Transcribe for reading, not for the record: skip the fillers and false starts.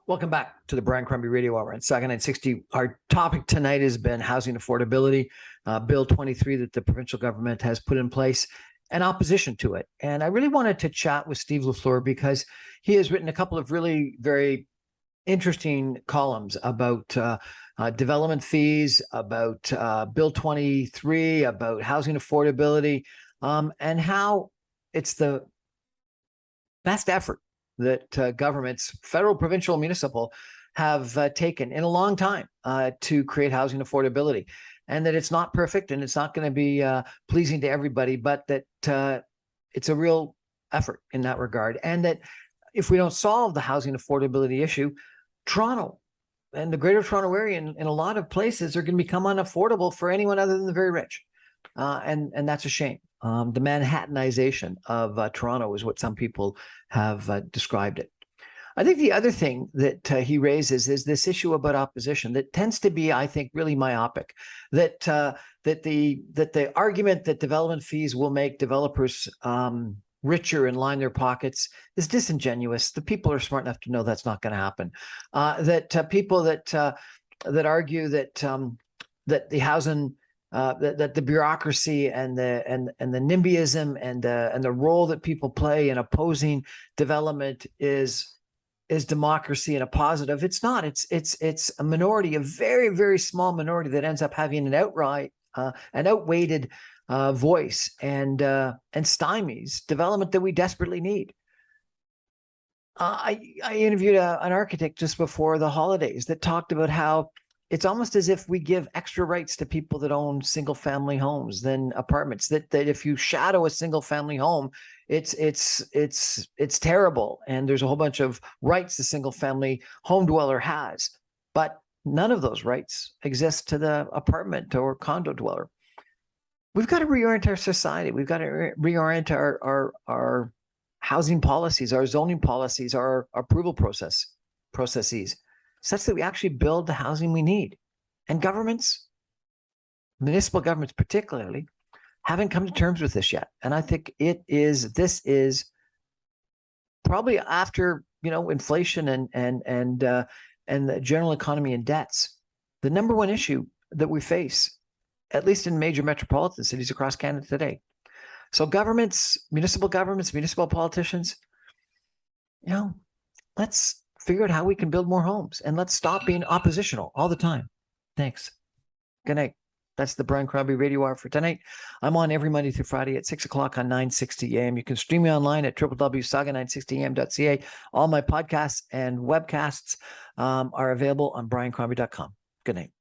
Welcome back to the Brian Crombie Radio Hour on Saga 960. Our topic tonight has been housing affordability, Bill 23 that the provincial government has put in place, and opposition to it. And I really wanted to chat with Steve LaFleur because he has written a couple of really very interesting columns about development fees, about Bill 23, about housing affordability, and how it's the best effort that governments, federal, provincial, municipal, have taken in a long time to create housing affordability. And that it's not perfect and it's not going to be pleasing to everybody, but that it's a real effort in that regard. And that if we don't solve the housing affordability issue, Toronto and the greater Toronto area in a lot of places are going to become unaffordable for anyone other than the very rich. And that's a shame. The Manhattanization of Toronto is what some people have described it. I think the other thing that he raises is this issue about opposition that tends to be, I think, really myopic. That the argument that development fees will make developers richer and line their pockets is disingenuous. The people are smart enough to know that's not going to happen. People that argue that the housing that the bureaucracy and the NIMBYism and the role that people play in opposing development is democracy and a positive. It's not. It's a minority, a very, very small minority that ends up having an outweighted voice and stymies development that we desperately need. I interviewed an architect just before the holidays that talked about how it's almost as if we give extra rights to people that own single family homes than apartments, that if you shadow a single family home, it's terrible. And there's a whole bunch of rights the single family home dweller has, but none of those rights exist to the apartment or condo dweller. We've got to reorient our society. We've got to reorient our housing policies, our zoning policies, our approval processes, such that we actually build the housing we need. And governments, municipal governments particularly, haven't come to terms with this yet. And I think this is probably after, inflation and the general economy and debts, the number one issue that we face, at least in major metropolitan cities across Canada today. So governments, municipal politicians, let's figure out how we can build more homes, and let's stop being oppositional all the time. Thanks. Good night. That's the Brian Crombie Radio Hour for tonight. I'm on every Monday through Friday at 6 o'clock on 960 AM. You can stream me online at www.saga960am.ca. All my podcasts and webcasts are available on briancrombie.com. Good night.